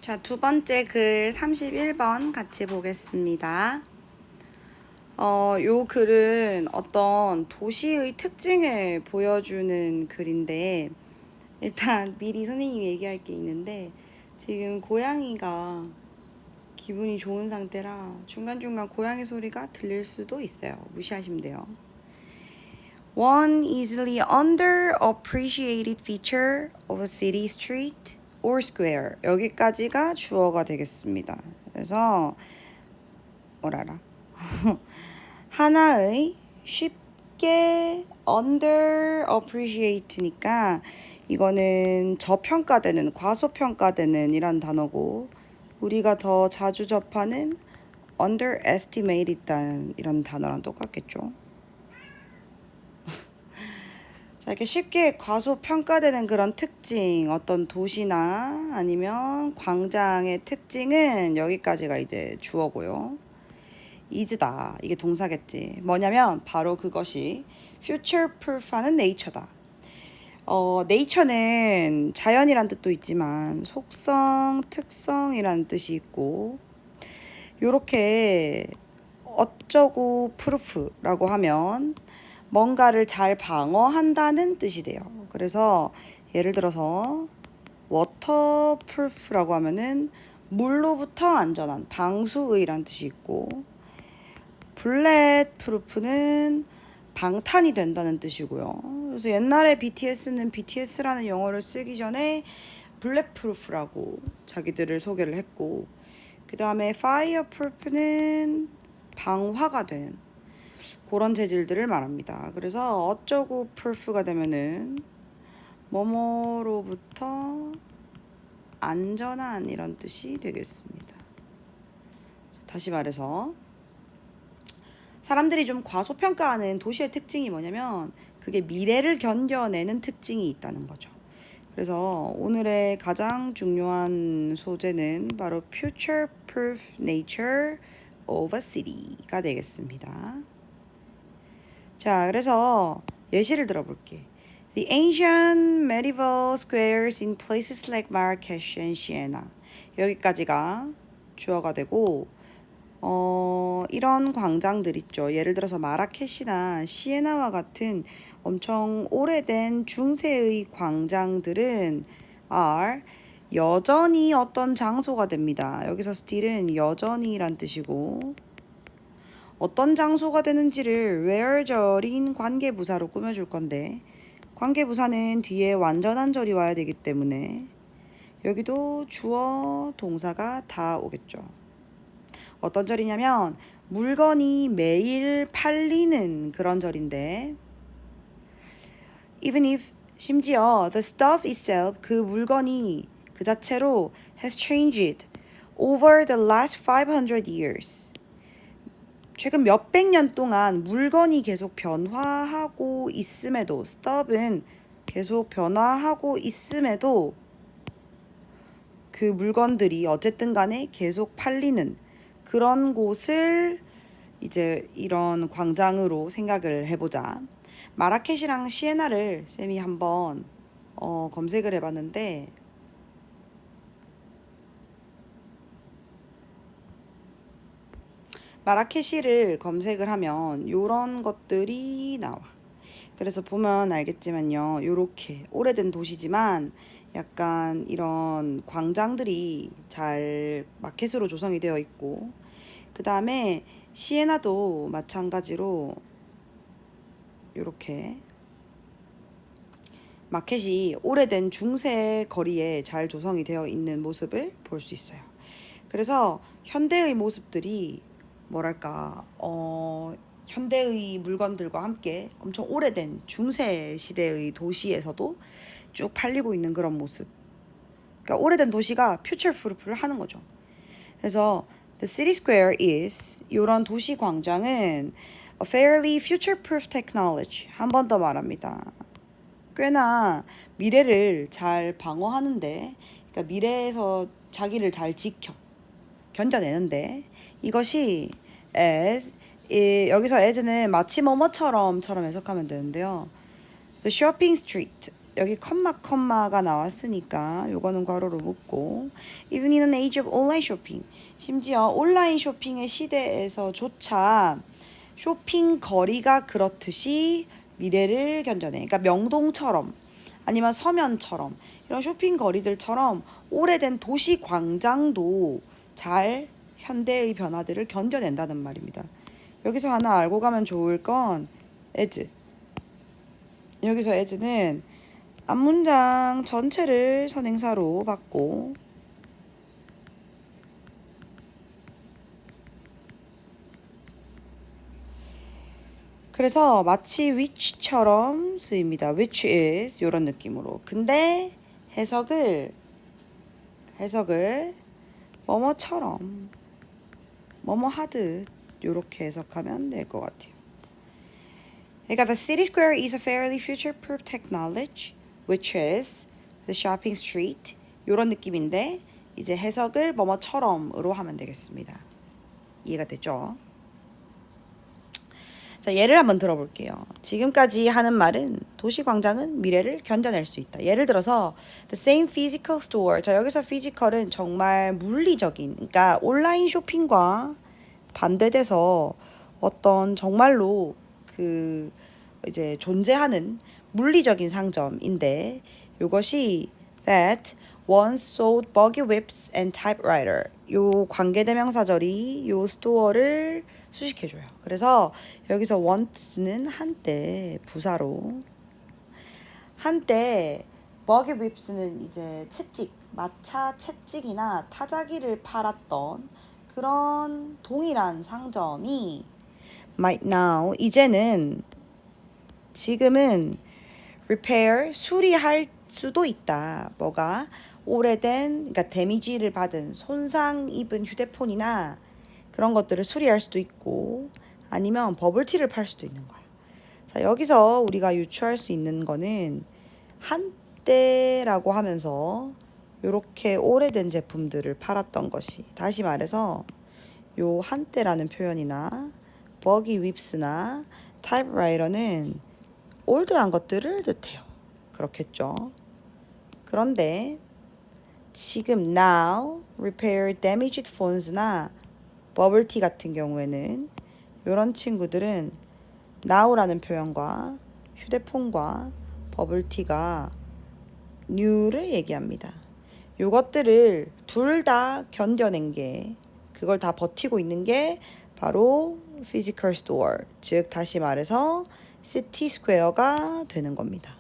자, 두 번째 글 31번 같이 보겠습니다. 요 글은 어떤 도시의 특징을 보여주는 글인데, 일단 미리 선생님이 얘기할 게 있는데, 지금 고양이가 기분이 좋은 상태라 중간중간 고양이 소리가 들릴 수도 있어요. 무시하시면 돼요. One easily underappreciated feature of a city street or square. 여기까지가 주어가 되겠습니다. 그래서 뭐라라 하나의 쉽게 underappreciate니까 이거는 저평가되는, 과소평가되는 이란 단어고, 우리가 더 자주 접하는 underestimate 이런 단어랑 똑같겠죠. 자, 이렇게 쉽게 과소평가되는 그런 특징, 어떤 도시나 아니면 광장의 특징은 여기까지가 이제 주어고요. is다. 이게 동사겠지. 뭐냐면 바로 그것이 future proof하는 nature다. nature는 자연이란 뜻도 있지만 속성, 특성이라는 뜻이 있고, 요렇게 어쩌고 proof라고 하면 뭔가를 잘 방어한다는 뜻이 돼요. 그래서 예를 들어서 waterproof라고 하면은 물로부터 안전한, 방수의란 뜻이 있고, bulletproof는 방탄이 된다는 뜻이고요. 그래서 옛날에 BTS는 BTS라는 용어를 쓰기 전에 bulletproof라고 자기들을 소개를 했고, 그 다음에 fireproof는 방화가 되는 그런 재질들을 말합니다. 그래서 어쩌고 proof가 되면은 뭐뭐로부터 안전한 이런 뜻이 되겠습니다. 다시 말해서 사람들이 좀 과소평가하는 도시의 특징이 뭐냐면 그게 미래를 견뎌내는 특징이 있다는 거죠. 그래서 오늘의 가장 중요한 소재는 바로 future proof nature of a city가 되겠습니다. 자, 그래서 예시를 들어볼게. The ancient medieval squares in places like Marrakesh and Siena. 여기까지가 주어가 되고, 이런 광장들 있죠. 예를 들어서 마라케시나 시에나와 같은 엄청 오래된 중세의 광장들은 are 여전히 어떤 장소가 됩니다. 여기서 still은 여전히란 뜻이고, 어떤 장소가 되는지를 where 절인 관계부사로 꾸며줄 건데, 관계부사는 뒤에 완전한 절이 와야 되기 때문에 여기도 주어 동사가 다 오겠죠. 어떤 절이냐면 물건이 매일 팔리는 그런 절인데, even if 심지어 the stuff itself 그 물건이 그 자체로 has changed over the last 500 years 최근 몇백 년 동안 물건이 계속 변화하고 있음에도, stuff은 계속 변화하고 있음에도 그 물건들이 어쨌든 간에 계속 팔리는 그런 곳을 이제 이런 광장으로 생각을 해보자. 마라케시랑 시에나를 쌤이 한번 검색을 해봤는데, 마라케시를 검색을 하면 요런 것들이 나와. 그래서 보면 알겠지만요, 요렇게 오래된 도시지만 약간 이런 광장들이 잘 마켓으로 조성이 되어 있고, 그 다음에 시에나도 마찬가지로 요렇게 마켓이 오래된 중세 거리에 잘 조성이 되어 있는 모습을 볼 수 있어요. 그래서 현대의 모습들이 뭐랄까 현대의 물건들과 함께 엄청 오래된 중세 시대의 도시에서도 쭉 팔리고 있는 그런 모습. 그러니까 오래된 도시가 퓨처 프루프를 하는 거죠. 그래서 the city square is 이런 도시 광장은 a fairly future-proof technology. 한 번 더 말합니다. 꽤나 미래를 잘 방어하는데, 그러니까 미래에서 자기를 잘 견뎌내는데, 이것이 as 여기서 as는 마치 뭐뭐처럼 해석하면 되는데요. The shopping street 여기 컴마가 나왔으니까 요거는 괄호로 묶고 even in an age of online shopping 심지어 온라인 쇼핑의 시대에서조차 쇼핑 거리가 그렇듯이 미래를 견뎌내. 그러니까 명동처럼 아니면 서면처럼 이런 쇼핑 거리들처럼 오래된 도시 광장도 잘 현대의 변화들을 견뎌낸다는 말입니다. 여기서 하나 알고 가면 좋을 건 as. 여기서 as는 앞문장 전체를 선행사로 받고 그래서 마치 which처럼 쓰입니다. which is 이런 느낌으로. 근데 해석을 뭐뭐처럼 뭐뭐 하듯 이렇게 해석하면 될 것 같아요. 그러니까 the city square is a fairly future-proof technology, which is the shopping street. 이런 느낌인데 이제 해석을 뭐뭐처럼으로 하면 되겠습니다. 이해가 됐죠? 자, 예를 한번 들어볼게요. 지금까지 하는 말은 도시광장은 미래를 견뎌낼 수 있다. 예를 들어서 the same physical store. 자, 여기서 physical은 정말 물리적인, 그러니까 온라인 쇼핑과 반대돼서 어떤 정말로 그 이제 존재하는 물리적인 상점인데 이것이 that once sold buggy whips and typewriter. 요 관계대명사절이 요 스토어를 수식해줘요. 그래서 여기서 once는 한때 부사로 한때 buggy whips는 이제 채찍, 마차 채찍이나 타자기를 팔았던 그런 동일한 상점이 might now 이제는 지금은 repair 수리할 수도 있다. 뭐가 오래된 그러니까 데미지를 받은 손상 입은 휴대폰이나 그런 것들을 수리할 수도 있고 아니면 버블티를 팔 수도 있는 거야. 자, 여기서 우리가 유추할 수 있는 거는 한때라고 하면서 이렇게 오래된 제품들을 팔았던 것이 다시 말해서 요 한때라는 표현이나 버기 윕스나 타입라이터는 올드한 것들을 뜻해요. 그렇겠죠. 그런데 지금 now repair damaged phones나 버블티 같은 경우에는 이런 친구들은 now라는 표현과 휴대폰과 버블티가 new를 얘기합니다. 이것들을 둘 다 견뎌낸 게 그걸 다 버티고 있는 게 바로 physical store, 즉 다시 말해서 city square가 되는 겁니다.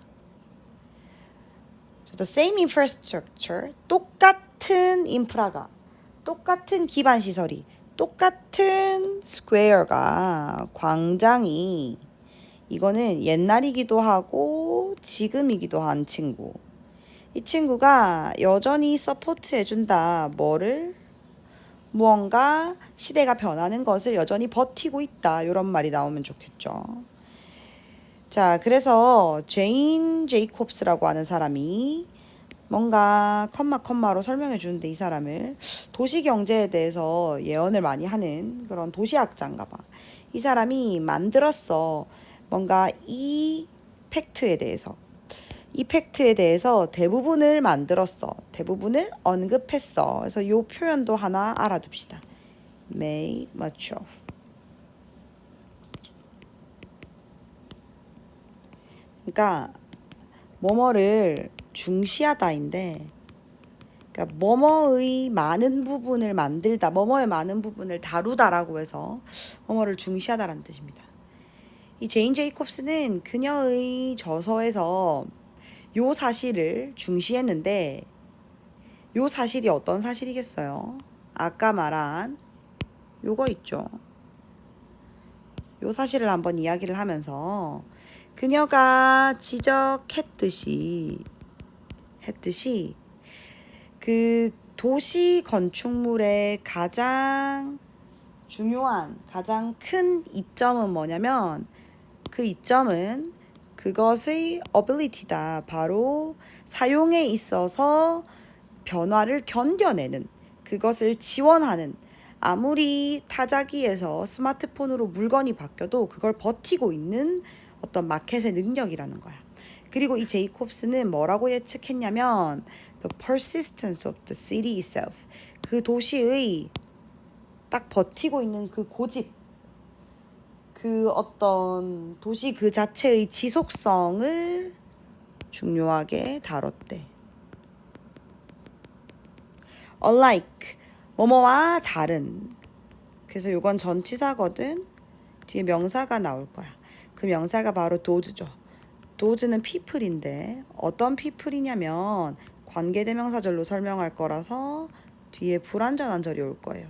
The same infrastructure, 똑같은 인프라가, 똑같은 기반 시설이, 똑같은 square가, 광장이 이거는 옛날이기도 하고 지금이기도 한 친구. 이 친구가 여전히 서포트 해준다. 뭐를? 무언가 시대가 변하는 것을 여전히 버티고 있다. 이런 말이 나오면 좋겠죠. 자, 그래서 제인 제이콥스라고 하는 사람이 뭔가 컴마로 설명해 주는데 이 사람을 도시경제에 대해서 예언을 많이 하는 그런 도시학자인가 봐. 이 사람이 만들었어. 뭔가 이 팩트에 대해서 대부분을 만들었어. 대부분을 언급했어. 그래서 이 표현도 하나 알아둡시다. made much of. 그러니까 뭐뭐를 중시하다인데 그러니까 뭐뭐의 많은 부분을 만들다, 뭐뭐의 많은 부분을 다루다라고 해서 뭐뭐를 중시하다라는 뜻입니다. 이 제인 제이콥스는 그녀의 저서에서 요 사실을 중시했는데 요 사실이 어떤 사실이겠어요? 아까 말한 요거 있죠. 요 사실을 한번 이야기를 하면서 그녀가 지적했듯이 그 도시 건축물의 가장 중요한 가장 큰 이점은 뭐냐면 그 이점은 그것의 ability다. 바로 사용에 있어서 변화를 견뎌내는 그것을 지원하는 아무리 타자기에서 스마트폰으로 물건이 바뀌어도 그걸 버티고 있는 어떤 마켓의 능력이라는 거야. 그리고 이 제이콥스는 뭐라고 예측했냐면 the persistence of the city itself. 그 도시의 딱 버티고 있는 그 고집, 그 어떤 도시 그 자체의 지속성을 중요하게 다뤘대. Alike, 뭐뭐와 다른. 그래서 이건 전치사거든. 뒤에 명사가 나올 거야. 그 명사가 바로 does죠. does는 people인데 어떤 people이냐면 관계대명사절로 설명할 거라서 뒤에 불완전한 절이 올 거예요.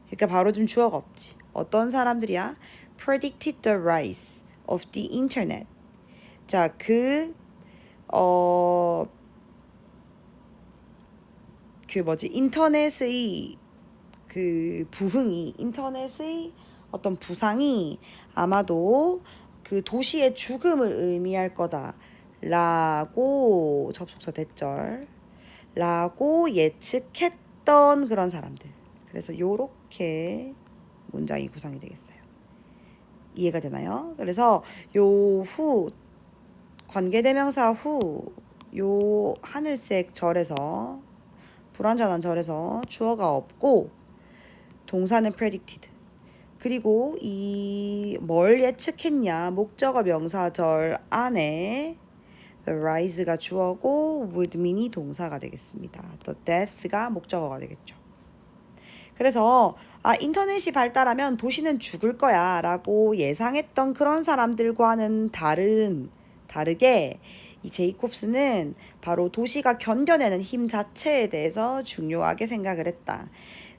그러니까 바로 좀 주어가 없지. 어떤 사람들이야? predicted the rise of the internet. 자, 인터넷의 그 부흥이, 인터넷의 어떤 부상이 아마도 그 도시의 죽음을 의미할 거다. 라고 접속사 대절. 라고 예측했던 그런 사람들. 그래서 요렇게 문장이 구성이 되겠어요. 이해가 되나요? 그래서 요 후 관계대명사 후 요 하늘색 절에서 불완전한 절에서 주어가 없고 동사는 predicted. 그리고 이 뭘 예측했냐 목적어 명사절 안에 the rise가 주어고 would mean이 동사가 되겠습니다. the death가 목적어가 되겠죠. 그래서 인터넷이 발달하면 도시는 죽을 거야 라고 예상했던 그런 사람들과는 다르게 이 제이콥스는 바로 도시가 견뎌내는 힘 자체에 대해서 중요하게 생각을 했다.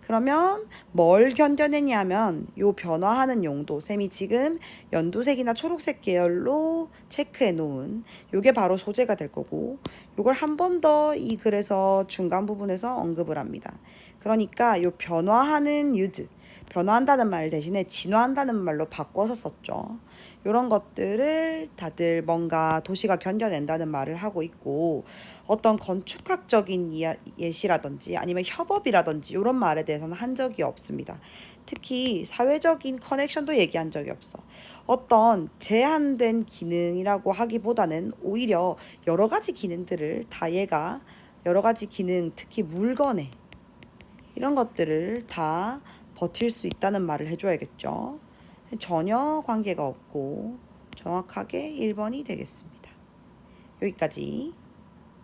그러면 뭘 견뎌내냐면 요 변화하는 용도, 쌤이 지금 연두색이나 초록색 계열로 체크해 놓은 요게 바로 소재가 될 거고, 요걸 한 번 더 이 글에서 중간 부분에서 언급을 합니다. 그러니까 요 변화하는 use, 변화한다는 말 대신에 진화한다는 말로 바꿔서 썼죠. 이런 것들을 다들 뭔가 도시가 견뎌낸다는 말을 하고 있고, 어떤 건축학적인 예시라든지 아니면 협업이라든지 이런 말에 대해서는 한 적이 없습니다. 특히 사회적인 커넥션도 얘기한 적이 없어. 어떤 제한된 기능이라고 하기보다는 오히려 여러 가지 기능들을 다 얘가 여러 가지 기능, 특히 물건에 이런 것들을 다 버틸 수 있다는 말을 해줘야겠죠. 전혀 관계가 없고 정확하게 1번이 되겠습니다. 여기까지.